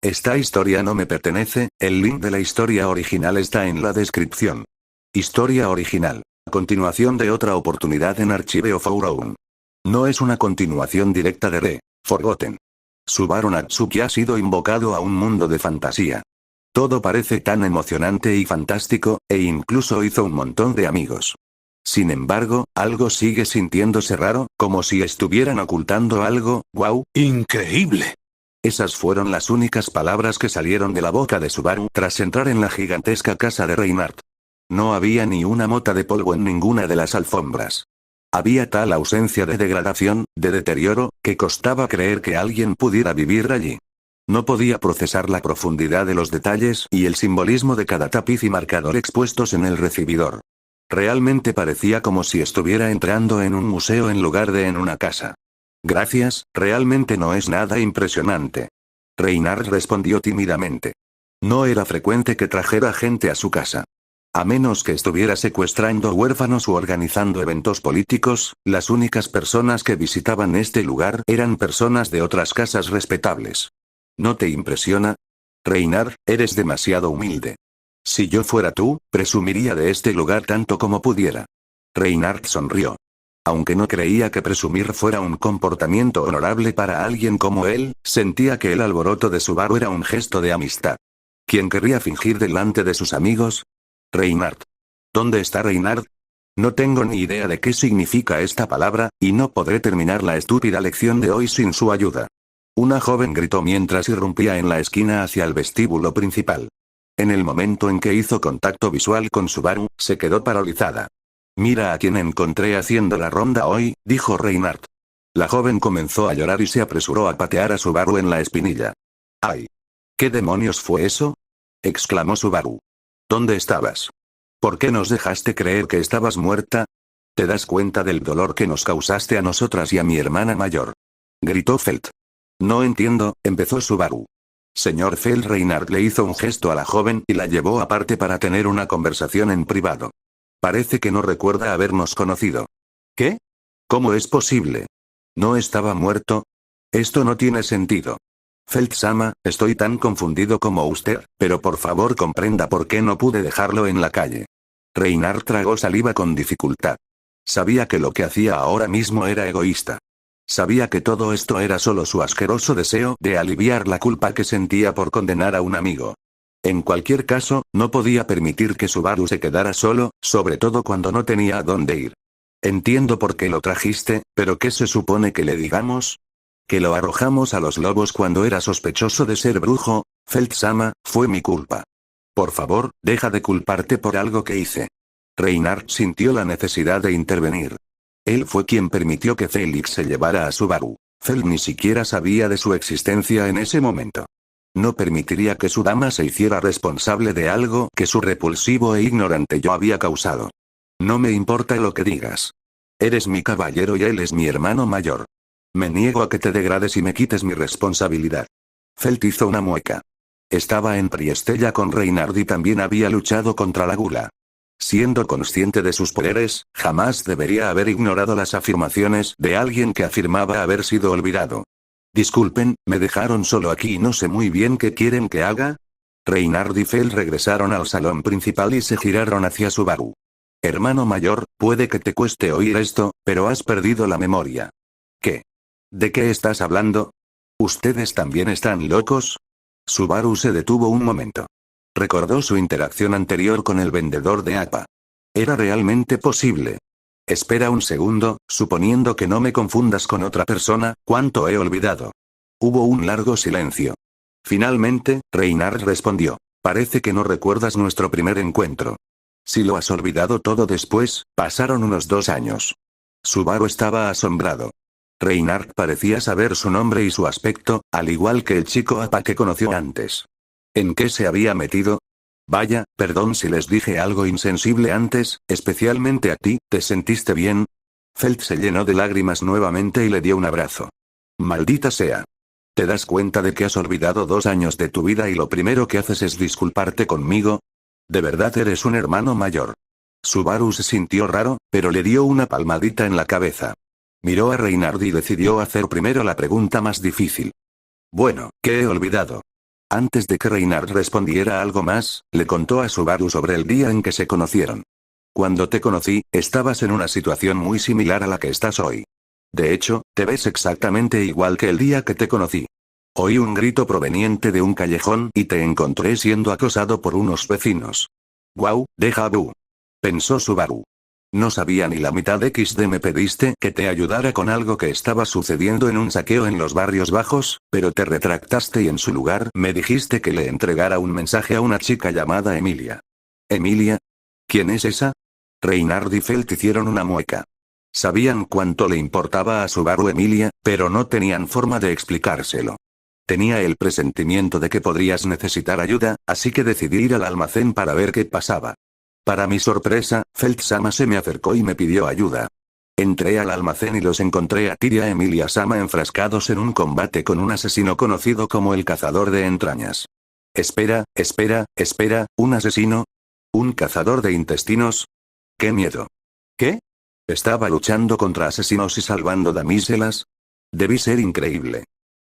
Esta historia no me pertenece, el link de la historia original está en la descripción. Historia original. Continuación de otra oportunidad en Archive of Auron. No es una continuación directa de The Forgotten. Subaru Natsuki ha sido invocado a un mundo de fantasía. Todo parece tan emocionante y fantástico, e incluso hizo un montón de amigos. Sin embargo, algo sigue sintiéndose raro, como si estuvieran ocultando algo. ¡Wow! ¡Increíble! Esas fueron las únicas palabras que salieron de la boca de Subaru tras entrar en la gigantesca casa de Reinhardt. No había ni una mota de polvo en ninguna de las alfombras. Había tal ausencia de degradación, de deterioro, que costaba creer que alguien pudiera vivir allí. No podía procesar la profundidad de los detalles y el simbolismo de cada tapiz y marcador expuestos en el recibidor. Realmente parecía como si estuviera entrando en un museo en lugar de en una casa. Gracias, realmente no es nada impresionante. Reinhardt respondió tímidamente. No era frecuente que trajera gente a su casa. A menos que estuviera secuestrando huérfanos u organizando eventos políticos, las únicas personas que visitaban este lugar eran personas de otras casas respetables. ¿No te impresiona? Reinhardt, eres demasiado humilde. Si yo fuera tú, presumiría de este lugar tanto como pudiera. Reinhardt sonrió. Aunque no creía que presumir fuera un comportamiento honorable para alguien como él, sentía que el alboroto de Subaru era un gesto de amistad. ¿Quién querría fingir delante de sus amigos? Reinhardt. ¿Dónde está Reinhardt? No tengo ni idea de qué significa esta palabra, y no podré terminar la estúpida lección de hoy sin su ayuda. Una joven gritó mientras irrumpía en la esquina hacia el vestíbulo principal. En el momento en que hizo contacto visual con Subaru, se quedó paralizada. Mira a quien encontré haciendo la ronda hoy, dijo Reinhardt. La joven comenzó a llorar y se apresuró a patear a Subaru en la espinilla. ¡Ay! ¿Qué demonios fue eso? Exclamó Subaru. ¿Dónde estabas? ¿Por qué nos dejaste creer que estabas muerta? ¿Te das cuenta del dolor que nos causaste a nosotras y a mi hermana mayor? Gritó Felt. No entiendo, empezó Subaru. Señor Felt. Reinhardt le hizo un gesto a la joven y la llevó aparte para tener una conversación en privado. Parece que no recuerda habernos conocido. ¿Qué? ¿Cómo es posible? ¿No estaba muerto? Esto no tiene sentido. Felt-sama, estoy tan confundido como usted, pero por favor comprenda por qué no pude dejarlo en la calle. Reinhardt tragó saliva con dificultad. Sabía que lo que hacía ahora mismo era egoísta. Sabía que todo esto era solo su asqueroso deseo de aliviar la culpa que sentía por condenar a un amigo. En cualquier caso, no podía permitir que Subaru se quedara solo, sobre todo cuando no tenía a dónde ir. Entiendo por qué lo trajiste, pero ¿qué se supone que le digamos? ¿Que lo arrojamos a los lobos cuando era sospechoso de ser brujo? Felt-sama, fue mi culpa. Por favor, deja de culparte por algo que hice. Reinhardt sintió la necesidad de intervenir. Él fue quien permitió que Felix se llevara a Subaru. Felt ni siquiera sabía de su existencia en ese momento. No permitiría que su dama se hiciera responsable de algo que su repulsivo e ignorante yo había causado. No me importa lo que digas. Eres mi caballero y él es mi hermano mayor. Me niego a que te degrades y me quites mi responsabilidad. Felt hizo una mueca. Estaba en Priestella con Reinhardt y también había luchado contra la gula. Siendo consciente de sus poderes, jamás debería haber ignorado las afirmaciones de alguien que afirmaba haber sido olvidado. Disculpen, me dejaron solo aquí y no sé muy bien qué quieren que haga. Reinhardt y Felt regresaron al salón principal y se giraron hacia Subaru. Hermano mayor, puede que te cueste oír esto, pero has perdido la memoria. ¿Qué? ¿De qué estás hablando? ¿Ustedes también están locos? Subaru se detuvo un momento. Recordó su interacción anterior con el vendedor de APA. ¿Era realmente posible? Espera un segundo, suponiendo que no me confundas con otra persona, ¿cuánto he olvidado? Hubo un largo silencio. Finalmente, Reinhardt respondió. Parece que no recuerdas nuestro primer encuentro. Si lo has olvidado todo después, pasaron unos 2 años. Subaru estaba asombrado. Reinhardt parecía saber su nombre y su aspecto, al igual que el chico APA que conoció antes. ¿En qué se había metido? Vaya, perdón si les dije algo insensible antes, especialmente a ti, ¿te sentiste bien? Felt se llenó de lágrimas nuevamente y le dio un abrazo. Maldita sea. ¿Te das cuenta de que has olvidado 2 años de tu vida y lo primero que haces es disculparte conmigo? ¿De verdad eres un hermano mayor? Subaru se sintió raro, pero le dio una palmadita en la cabeza. Miró a Reinhardt y decidió hacer primero la pregunta más difícil. Bueno, ¿qué he olvidado? Antes de que Reinhard respondiera algo más, le contó a Subaru sobre el día en que se conocieron. Cuando te conocí, estabas en una situación muy similar a la que estás hoy. De hecho, te ves exactamente igual que el día que te conocí. Oí un grito proveniente de un callejón y te encontré siendo acosado por unos vecinos. Guau, déjà vu. Pensó Subaru. No sabía ni la mitad XD. Me pediste que te ayudara con algo que estaba sucediendo en un saqueo en los barrios bajos, pero te retractaste y en su lugar me dijiste que le entregara un mensaje a una chica llamada Emilia. ¿Emilia? ¿Quién es esa? Reinhard y Felt hicieron una mueca. Sabían cuánto le importaba a Subaru Emilia, pero no tenían forma de explicárselo. Tenía el presentimiento de que podrías necesitar ayuda, así que decidí ir al almacén para ver qué pasaba. Para mi sorpresa, Felt-sama se me acercó y me pidió ayuda. Entré al almacén y los encontré a Ty y a Emilia-sama enfrascados en un combate con un asesino conocido como el cazador de entrañas. Espera, ¿un asesino? ¿Un cazador de intestinos? ¡Qué miedo! ¿Qué? ¿Estaba luchando contra asesinos y salvando damiselas? Debí ser increíble.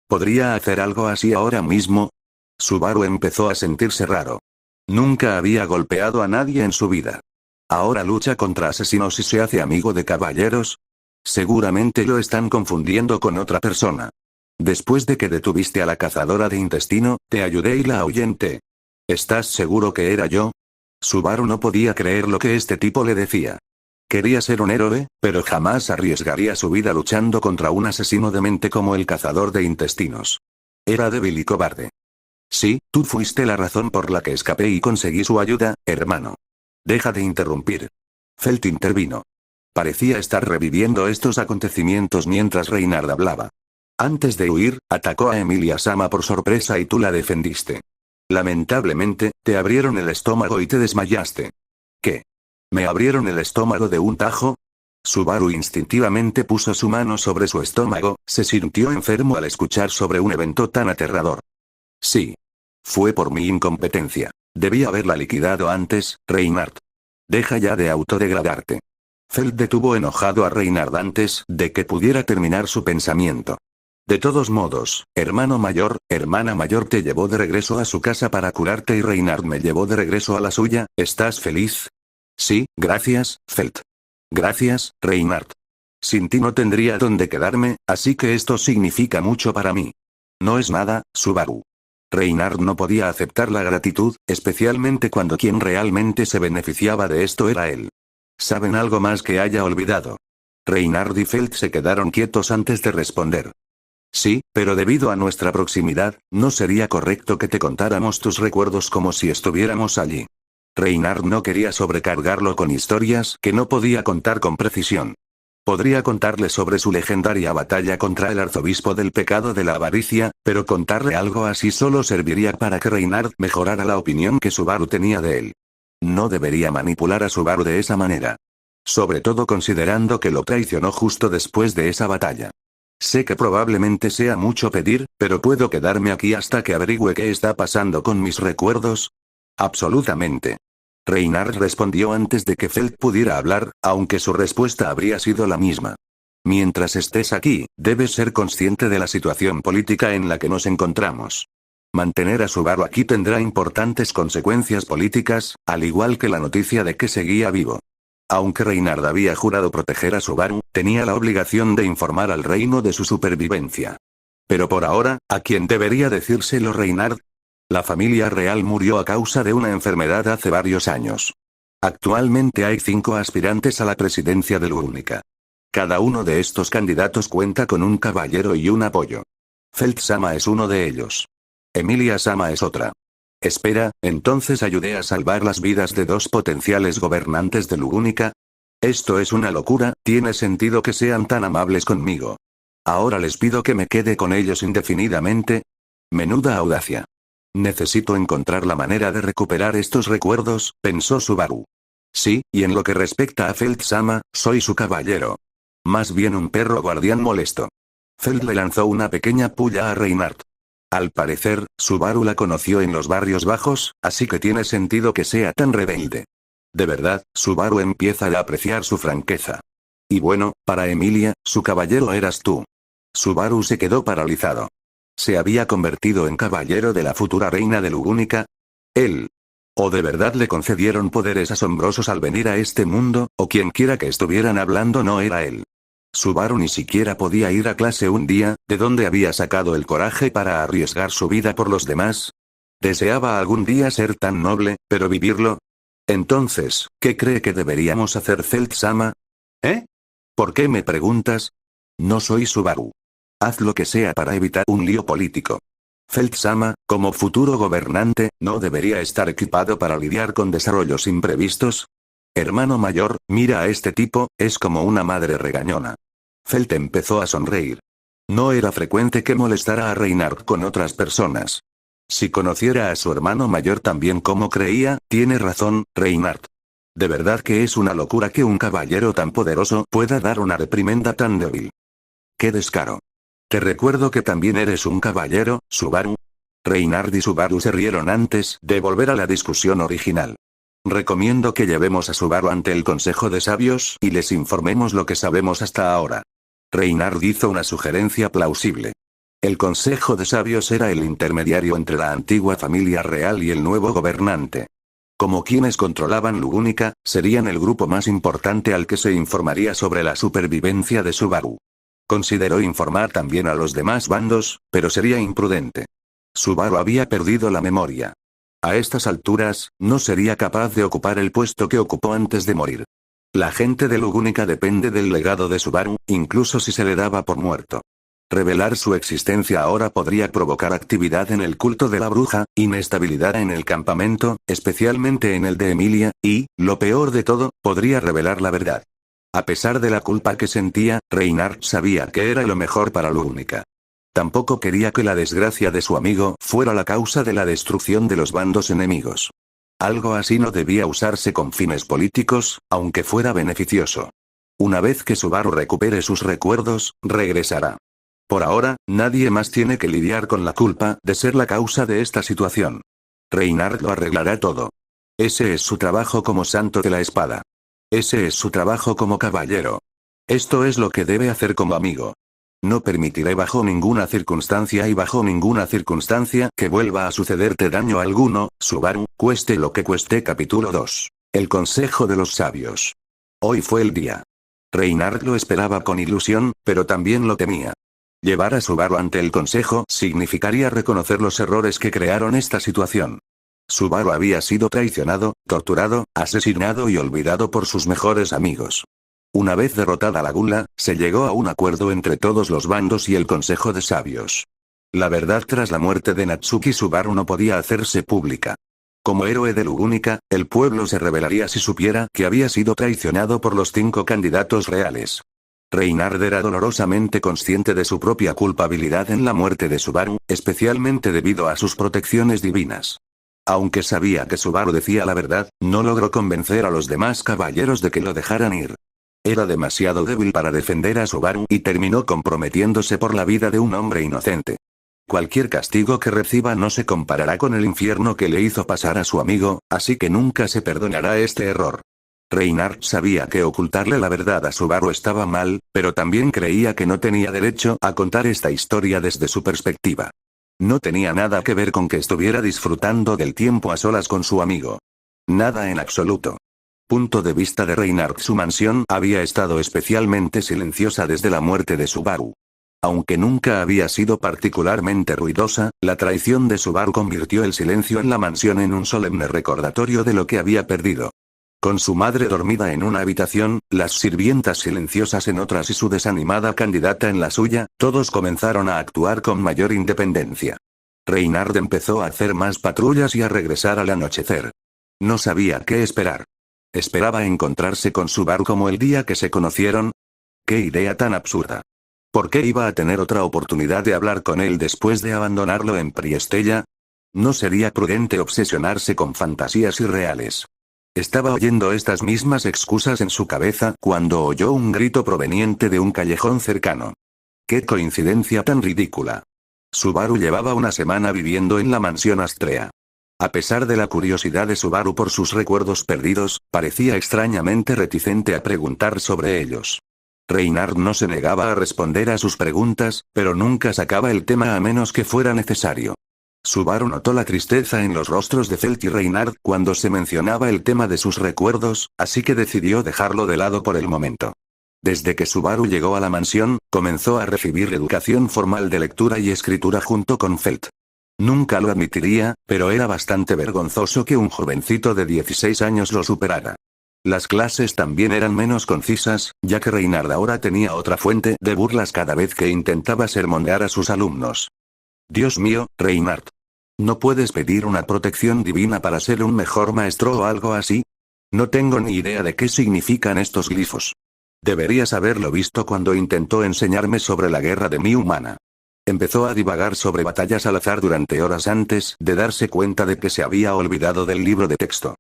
¿Podría hacer algo así ahora mismo? Subaru empezó a sentirse raro. Nunca había golpeado a nadie en su vida. ¿Ahora lucha contra asesinos y se hace amigo de caballeros? Seguramente lo están confundiendo con otra persona. Después de que detuviste a la cazadora de intestino, te ayudé y la ahuyenté. ¿Estás seguro que era yo? Subaru no podía creer lo que este tipo le decía. Quería ser un héroe, pero jamás arriesgaría su vida luchando contra un asesino demente como el cazador de intestinos. Era débil y cobarde. Sí, tú fuiste la razón por la que escapé y conseguí su ayuda, hermano. Deja de interrumpir. Felt intervino. Parecía estar reviviendo estos acontecimientos mientras Reinhard hablaba. Antes de huir, atacó a Emilia-sama por sorpresa y tú la defendiste. Lamentablemente, te abrieron el estómago y te desmayaste. ¿Qué? ¿Me abrieron el estómago de un tajo? Subaru instintivamente puso su mano sobre su estómago, se sintió enfermo al escuchar sobre un evento tan aterrador. Sí. Fue por mi incompetencia. Debí haberla liquidado antes, Reinhard. Deja ya de autodegradarte. Felt detuvo enojado a Reinhard antes de que pudiera terminar su pensamiento. De todos modos, hermana mayor te llevó de regreso a su casa para curarte y Reinhard me llevó de regreso a la suya, ¿estás feliz? Sí, gracias, Felt. Gracias, Reinhard. Sin ti no tendría dónde quedarme, así que esto significa mucho para mí. No es nada, Subaru. Reinhard no podía aceptar la gratitud, especialmente cuando quien realmente se beneficiaba de esto era él. ¿Saben algo más que haya olvidado? Reinhard y Felt se quedaron quietos antes de responder. Sí, pero debido a nuestra proximidad, no sería correcto que te contáramos tus recuerdos como si estuviéramos allí. Reinhard no quería sobrecargarlo con historias que no podía contar con precisión. Podría contarle sobre su legendaria batalla contra el arzobispo del pecado de la avaricia, pero contarle algo así solo serviría para que Reinhard mejorara la opinión que Subaru tenía de él. No debería manipular a Subaru de esa manera. Sobre todo considerando que lo traicionó justo después de esa batalla. Sé que probablemente sea mucho pedir, pero ¿puedo quedarme aquí hasta que averigüe qué está pasando con mis recuerdos? Absolutamente. Reinhard respondió antes de que Felt pudiera hablar, aunque su respuesta habría sido la misma. Mientras estés aquí, debes ser consciente de la situación política en la que nos encontramos. Mantener a Subaru aquí tendrá importantes consecuencias políticas, al igual que la noticia de que seguía vivo. Aunque Reinhard había jurado proteger a Subaru, tenía la obligación de informar al reino de su supervivencia. Pero por ahora, ¿a quién debería decírselo Reinhard? La familia real murió a causa de una enfermedad hace varios años. Actualmente hay 5 aspirantes a la presidencia de Lunica. Cada uno de estos candidatos cuenta con un caballero y un apoyo. Felt-sama es uno de ellos. Emilia-sama es otra. Espera, ¿entonces ayudé a salvar las vidas de 2 potenciales gobernantes de Lunica? Esto es una locura, tiene sentido que sean tan amables conmigo. Ahora les pido que me quede con ellos indefinidamente. Menuda audacia. Necesito encontrar la manera de recuperar estos recuerdos, pensó Subaru. Sí, y en lo que respecta a Felt-sama, soy su caballero. Más bien un perro guardián molesto. Felt le lanzó una pequeña puya a Reinhard. Al parecer, Subaru la conoció en los barrios bajos, así que tiene sentido que sea tan rebelde. De verdad, Subaru empieza a apreciar su franqueza. Y bueno, para Emilia, su caballero eras tú. Subaru se quedó paralizado. ¿Se había convertido en caballero de la futura reina de Lugúnica? ¿Él? ¿O de verdad le concedieron poderes asombrosos al venir a este mundo, o quienquiera que estuvieran hablando no era él? Subaru ni siquiera podía ir a clase un día, ¿de dónde había sacado el coraje para arriesgar su vida por los demás? ¿Deseaba algún día ser tan noble, pero vivirlo? Entonces, ¿qué cree que deberíamos hacer, Zelt-sama? ¿Eh? ¿Por qué me preguntas? No soy Subaru. Haz lo que sea para evitar un lío político. Zelt-sama, como futuro gobernante, ¿no debería estar equipado para lidiar con desarrollos imprevistos? Hermano mayor, mira a este tipo, es como una madre regañona. Zelt empezó a sonreír. No era frecuente que molestara a Reinhardt con otras personas. Si conociera a su hermano mayor también como creía, tiene razón, Reinhardt. De verdad que es una locura que un caballero tan poderoso pueda dar una reprimenda tan débil. ¡Qué descaro! Te recuerdo que también eres un caballero, Subaru. Reinhardt y Subaru se rieron antes de volver a la discusión original. Recomiendo que llevemos a Subaru ante el Consejo de Sabios y les informemos lo que sabemos hasta ahora. Reinhardt hizo una sugerencia plausible. El Consejo de Sabios era el intermediario entre la antigua familia real y el nuevo gobernante. Como quienes controlaban Lugúnica, serían el grupo más importante al que se informaría sobre la supervivencia de Subaru. Consideró informar también a los demás bandos, pero sería imprudente. Subaru había perdido la memoria. A estas alturas, no sería capaz de ocupar el puesto que ocupó antes de morir. La gente de Lugúnica depende del legado de Subaru, incluso si se le daba por muerto. Revelar su existencia ahora podría provocar actividad en el culto de la bruja, inestabilidad en el campamento, especialmente en el de Emilia, y, lo peor de todo, podría revelar la verdad. A pesar de la culpa que sentía, Reinhardt sabía que era lo mejor para Lugúnica. Tampoco quería que la desgracia de su amigo fuera la causa de la destrucción de los bandos enemigos. Algo así no debía usarse con fines políticos, aunque fuera beneficioso. Una vez que Subaru recupere sus recuerdos, regresará. Por ahora, nadie más tiene que lidiar con la culpa de ser la causa de esta situación. Reinhardt lo arreglará todo. Ese es su trabajo como santo de la espada. Ese es su trabajo como caballero. Esto es lo que debe hacer como amigo. No permitiré bajo ninguna circunstancia y bajo ninguna circunstancia que vuelva a sucederte daño alguno, Subaru, cueste lo que cueste. Capítulo 2. El Consejo de los Sabios. Hoy fue el día. Reinhardt lo esperaba con ilusión, pero también lo temía. Llevar a Subaru ante el Consejo significaría reconocer los errores que crearon esta situación. Subaru había sido traicionado, torturado, asesinado y olvidado por sus mejores amigos. Una vez derrotada la gula, se llegó a un acuerdo entre todos los bandos y el Consejo de Sabios. La verdad tras la muerte de Natsuki Subaru no podía hacerse pública. Como héroe de Lugúnica, el pueblo se rebelaría si supiera que había sido traicionado por los 5 candidatos reales. Reinhardt era dolorosamente consciente de su propia culpabilidad en la muerte de Subaru, especialmente debido a sus protecciones divinas. Aunque sabía que Subaru decía la verdad, no logró convencer a los demás caballeros de que lo dejaran ir. Era demasiado débil para defender a Subaru y terminó comprometiéndose por la vida de un hombre inocente. Cualquier castigo que reciba no se comparará con el infierno que le hizo pasar a su amigo, así que nunca se perdonará este error. Reinhardt sabía que ocultarle la verdad a Subaru estaba mal, pero también creía que no tenía derecho a contar esta historia desde su perspectiva. No tenía nada que ver con que estuviera disfrutando del tiempo a solas con su amigo. Nada en absoluto. Punto de vista de Reinhardt: su mansión había estado especialmente silenciosa desde la muerte de Subaru. Aunque nunca había sido particularmente ruidosa, la traición de Subaru convirtió el silencio en la mansión en un solemne recordatorio de lo que había perdido. Con su madre dormida en una habitación, las sirvientas silenciosas en otras y su desanimada candidata en la suya, todos comenzaron a actuar con mayor independencia. Reinhardt empezó a hacer más patrullas y a regresar al anochecer. No sabía qué esperar. ¿Esperaba encontrarse con Subaru como el día que se conocieron? ¡Qué idea tan absurda! ¿Por qué iba a tener otra oportunidad de hablar con él después de abandonarlo en Priestella? No sería prudente obsesionarse con fantasías irreales. Estaba oyendo estas mismas excusas en su cabeza cuando oyó un grito proveniente de un callejón cercano. ¡Qué coincidencia tan ridícula! Subaru llevaba una semana viviendo en la mansión Astrea. A pesar de la curiosidad de Subaru por sus recuerdos perdidos, parecía extrañamente reticente a preguntar sobre ellos. Reinhardt no se negaba a responder a sus preguntas, pero nunca sacaba el tema a menos que fuera necesario. Subaru notó la tristeza en los rostros de Felt y Reinhardt cuando se mencionaba el tema de sus recuerdos, así que decidió dejarlo de lado por el momento. Desde que Subaru llegó a la mansión, comenzó a recibir educación formal de lectura y escritura junto con Felt. Nunca lo admitiría, pero era bastante vergonzoso que un jovencito de 16 años lo superara. Las clases también eran menos concisas, ya que Reinhardt ahora tenía otra fuente de burlas cada vez que intentaba sermonear a sus alumnos. Dios mío, Reinhardt. ¿No puedes pedir una protección divina para ser un mejor maestro o algo así? No tengo ni idea de qué significan estos glifos. Deberías haberlo visto cuando intentó enseñarme sobre la guerra de mi humana. Empezó a divagar sobre batallas al azar durante horas antes de darse cuenta de que se había olvidado del libro de texto.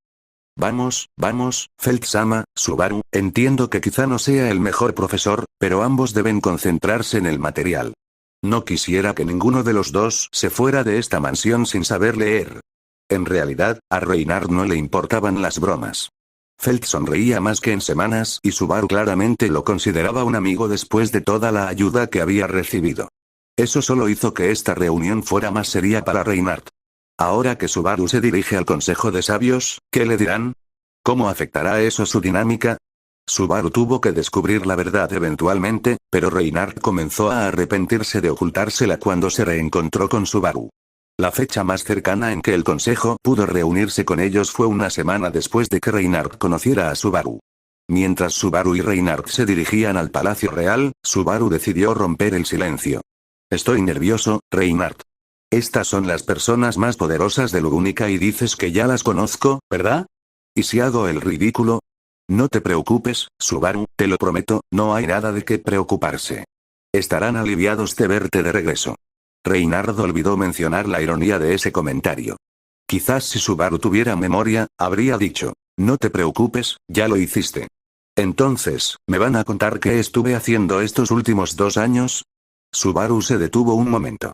Vamos, Felt-sama, Subaru, entiendo que quizá no sea el mejor profesor, pero ambos deben concentrarse en el material. No quisiera que ninguno de los dos se fuera de esta mansión sin saber leer. En realidad, a Reinhardt no le importaban las bromas. Felt sonreía más que en semanas y Subaru claramente lo consideraba un amigo después de toda la ayuda que había recibido. Eso solo hizo que esta reunión fuera más seria para Reinhardt. Ahora que Subaru se dirige al Consejo de Sabios, ¿qué le dirán? ¿Cómo afectará eso su dinámica? Subaru tuvo que descubrir la verdad eventualmente, pero Reinhardt comenzó a arrepentirse de ocultársela cuando se reencontró con Subaru. La fecha más cercana en que el consejo pudo reunirse con ellos fue una semana después de que Reinhardt conociera a Subaru. Mientras Subaru y Reinhardt se dirigían al Palacio Real, Subaru decidió romper el silencio. Estoy nervioso, Reinhardt. Estas son las personas más poderosas de Lugúnica y dices que ya las conozco, ¿verdad? ¿Y si hago el ridículo? No te preocupes, Subaru, te lo prometo, no hay nada de qué preocuparse. Estarán aliviados de verte de regreso. Reinhardt olvidó mencionar la ironía de ese comentario. Quizás si Subaru tuviera memoria, habría dicho, no te preocupes, ya lo hiciste. Entonces, ¿me van a contar qué estuve haciendo estos últimos 2 años? Subaru se detuvo un momento.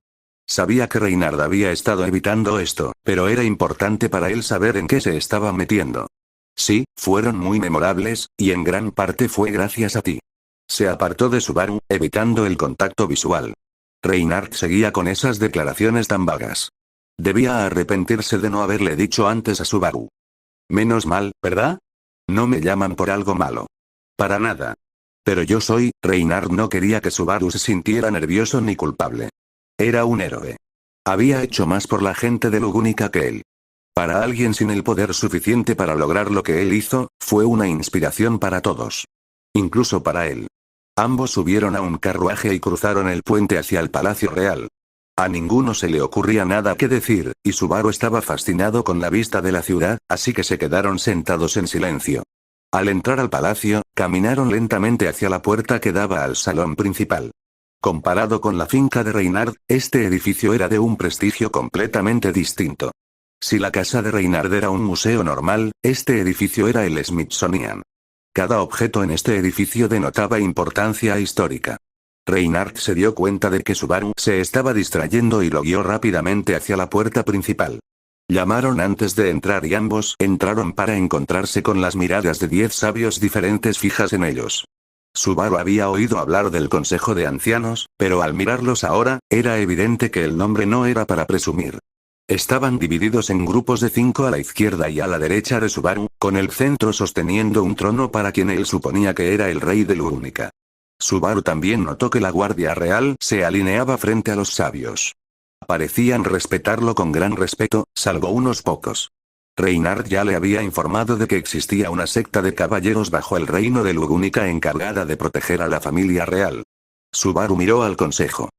Sabía que Reinhardt había estado evitando esto, pero era importante para él saber en qué se estaba metiendo. Sí, fueron muy memorables, y en gran parte fue gracias a ti. Se apartó de Subaru, evitando el contacto visual. Reinhardt seguía con esas declaraciones tan vagas. Debía arrepentirse de no haberle dicho antes a Subaru. Menos mal, ¿verdad? No me llaman por algo malo. Para nada. Pero yo soy, Reinhardt no quería que Subaru se sintiera nervioso ni culpable. Era un héroe. Había hecho más por la gente de Lugúnica que él. Para alguien sin el poder suficiente para lograr lo que él hizo, fue una inspiración para todos. Incluso para él. Ambos subieron a un carruaje y cruzaron el puente hacia el Palacio Real. A ninguno se le ocurría nada que decir, y Subaru estaba fascinado con la vista de la ciudad, así que se quedaron sentados en silencio. Al entrar al palacio, caminaron lentamente hacia la puerta que daba al salón principal. Comparado con la finca de Reinhardt, este edificio era de un prestigio completamente distinto. Si la casa de Reinhardt era un museo normal, este edificio era el Smithsonian. Cada objeto en este edificio denotaba importancia histórica. Reinhardt se dio cuenta de que Subaru se estaba distrayendo y lo guió rápidamente hacia la puerta principal. Llamaron antes de entrar y ambos entraron para encontrarse con las miradas de 10 sabios diferentes fijas en ellos. Subaru había oído hablar del Consejo de Ancianos, pero al mirarlos ahora, era evidente que el nombre no era para presumir. Estaban divididos en grupos de 5 a la izquierda y a la derecha de Subaru, con el centro sosteniendo un trono para quien él suponía que era el rey de Lugúnica. Subaru también notó que la Guardia Real se alineaba frente a los sabios. Parecían respetarlo con gran respeto, salvo unos pocos. Reinhardt ya le había informado de que existía una secta de caballeros bajo el reino de Lugúnica encargada de proteger a la familia real. Subaru miró al consejo.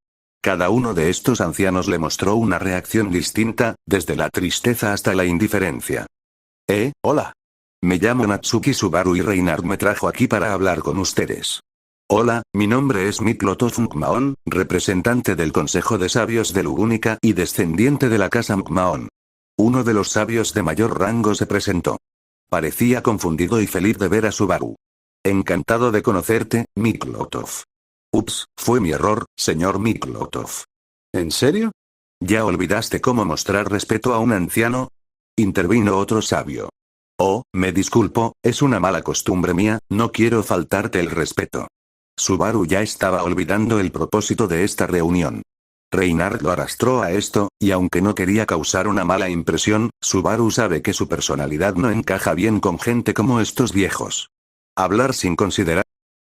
Cada uno de estos ancianos le mostró una reacción distinta, desde la tristeza hasta la indiferencia. Hola. Me llamo Natsuki Subaru y Reinhardt me trajo aquí para hablar con ustedes. Hola, mi nombre es Mikloto Mkmaon, representante del Consejo de Sabios de Lugúnica y descendiente de la casa Mkmaon. Uno de los sabios de mayor rango se presentó. Parecía confundido y feliz de ver a Subaru. Encantado de conocerte, Miklotov. Ups, fue mi error, señor Miklotov. ¿En serio? ¿Ya olvidaste cómo mostrar respeto a un anciano? Intervino otro sabio. Oh, me disculpo, es una mala costumbre mía, no quiero faltarte el respeto. Subaru ya estaba olvidando el propósito de esta reunión. Reinhardt lo arrastró a esto, y aunque no quería causar una mala impresión, Subaru sabe que su personalidad no encaja bien con gente como estos viejos. Hablar sin considerar